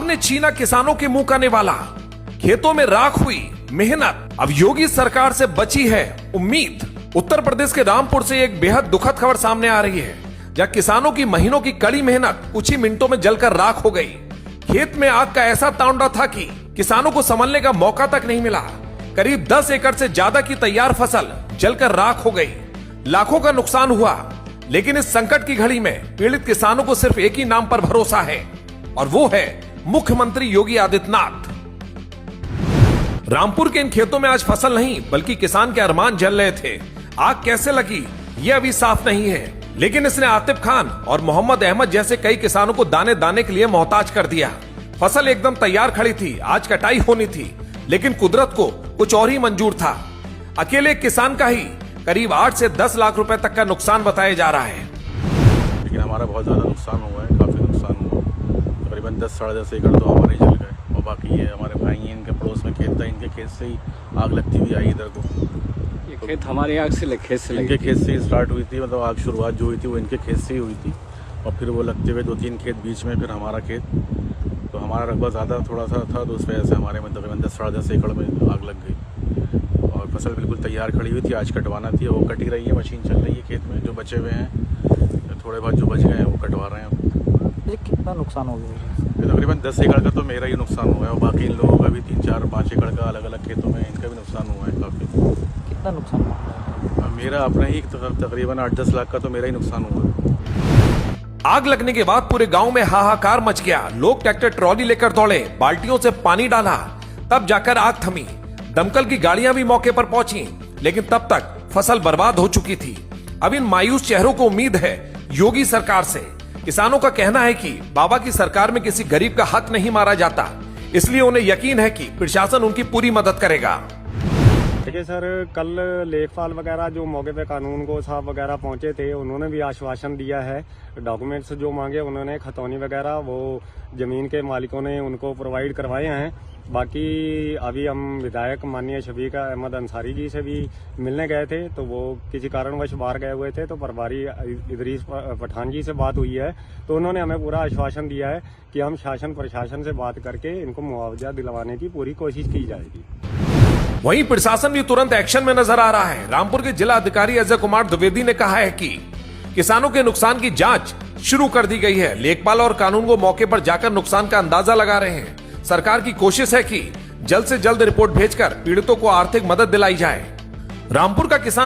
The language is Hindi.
ने छीना किसानों के मुंह का निवाला, खेतों में राख हुई मेहनत, अब योगी सरकार से बची है उम्मीद। उत्तर प्रदेश के रामपुर से एक बेहद दुखद खबर सामने आ रही है, जहां किसानों की महीनों की कड़ी मेहनत कुछ ही मिनटों में जलकर राख हो गई। खेत में आग का ऐसा तांडव था कि किसानों को संभलने का मौका तक नहीं मिला। करीब 10 एकड़ से ज्यादा की तैयार फसल जलकर राख हो गई, लाखों का नुकसान हुआ। लेकिन इस संकट की घड़ी में पीड़ित किसानों को सिर्फ एक ही नाम पर भरोसा है, और वो है मुख्यमंत्री योगी आदित्यनाथ। रामपुर के इन खेतों में आज फसल नहीं बल्कि किसान के अरमान जल रहे थे। आग कैसे लगी ये अभी साफ नहीं है, लेकिन इसने आतिफ खान और मोहम्मद अहमद जैसे कई किसानों को दाने दाने के लिए मोहताज कर दिया। फसल एकदम तैयार खड़ी थी, आज कटाई होनी थी, लेकिन कुदरत को कुछ और ही मंजूर था। अकेले एक किसान का ही करीब 8 से 10 लाख रुपए तक का नुकसान बताया जा रहा है। लेकिन हमारा बहुत ज्यादा नुकसान हुआ है, काफी नुकसान हुआ। तकरीबन 10 साढ़े 10 एकड़ तो हमारे जल गए, और बाकी ये हमारे भाई हैं, इनके पड़ोस में खेत था, इनके खेत से ही आग लगती हुई आई इधर को। ये खेत हमारे आग से खेत से इनके खेत से ही स्टार्ट हुई थी, मतलब आग शुरुआत जो हुई थी वो इनके खेत से ही हुई थी, और फिर वो लगते हुए 2-3 खेत बीच में, फिर हमारा खेत। तो हमारा रकबा ज़्यादा थोड़ा सा था, तो उस वजह से हमारे में तकरीबन 10 साढ़े 10 एकड़ में आग लग गई। और फसल बिल्कुल तैयार खड़ी हुई थी, आज कटवाना थी, वो कट ही रही है, मशीन चल रही है खेत में। जो बचे हुए हैं थोड़े बहुत जो बच गए हैं वो कटवा रहे हैं। ये कितना नुकसान हो गया? तकरीबन 10 एकड़ का तो मेरा ही नुकसान हुआ है, और बाकी इन लोगों का भी 3-4-5 एकड़ का अलग अलग खेतों में इनका भी नुकसान हुआ है काफ़ी। कितना नुकसान हुआ? मेरा अपना ही तकरीबन 8-10 लाख का तो मेरा ही नुकसान हुआ है। आग लगने के बाद पूरे गांव में हाहाकार मच गया। लोग ट्रैक्टर ट्रॉली लेकर दौड़े, बाल्टियों से पानी डाला, तब जाकर आग थमी। दमकल की गाड़ियां भी मौके पर पहुंची, लेकिन तब तक फसल बर्बाद हो चुकी थी। अब इन मायूस चेहरों को उम्मीद है योगी सरकार से। किसानों का कहना है कि बाबा की सरकार में किसी गरीब का हक नहीं मारा जाता, इसलिए उन्हें यकीन है कि प्रशासन उनकी पूरी मदद करेगा। देखिए सर, कल लेखपाल वगैरह जो मौके पे कानून गो साहब वगैरह पहुंचे थे, उन्होंने भी आश्वासन दिया है। डॉक्यूमेंट्स जो मांगे उन्होंने, खतौनी वगैरह वो जमीन के मालिकों ने उनको प्रोवाइड करवाए हैं। बाकी अभी हम विधायक माननीय शफीक अहमद अंसारी जी से भी मिलने गए थे, तो वो किसी कारणवश बाहर गए हुए थे, तो प्रभारी इदरीस पठान जी से बात हुई है, तो उन्होंने हमें पूरा आश्वासन दिया है कि हम शासन प्रशासन से बात करके इनको मुआवजा दिलवाने की पूरी कोशिश की जाएगी। वहीं प्रशासन भी तुरंत एक्शन में नजर आ रहा है। रामपुर के जिला अधिकारी अजय कुमार द्विवेदी ने कहा है कि किसानों के नुकसान की जांच शुरू कर दी गई है। लेखपाल और कानून को मौके पर जाकर नुकसान का अंदाजा लगा रहे हैं। सरकार की कोशिश है कि जल्द से जल्द रिपोर्ट भेजकर पीड़ितों को आर्थिक मदद दिलाई जाए। रामपुर का किसान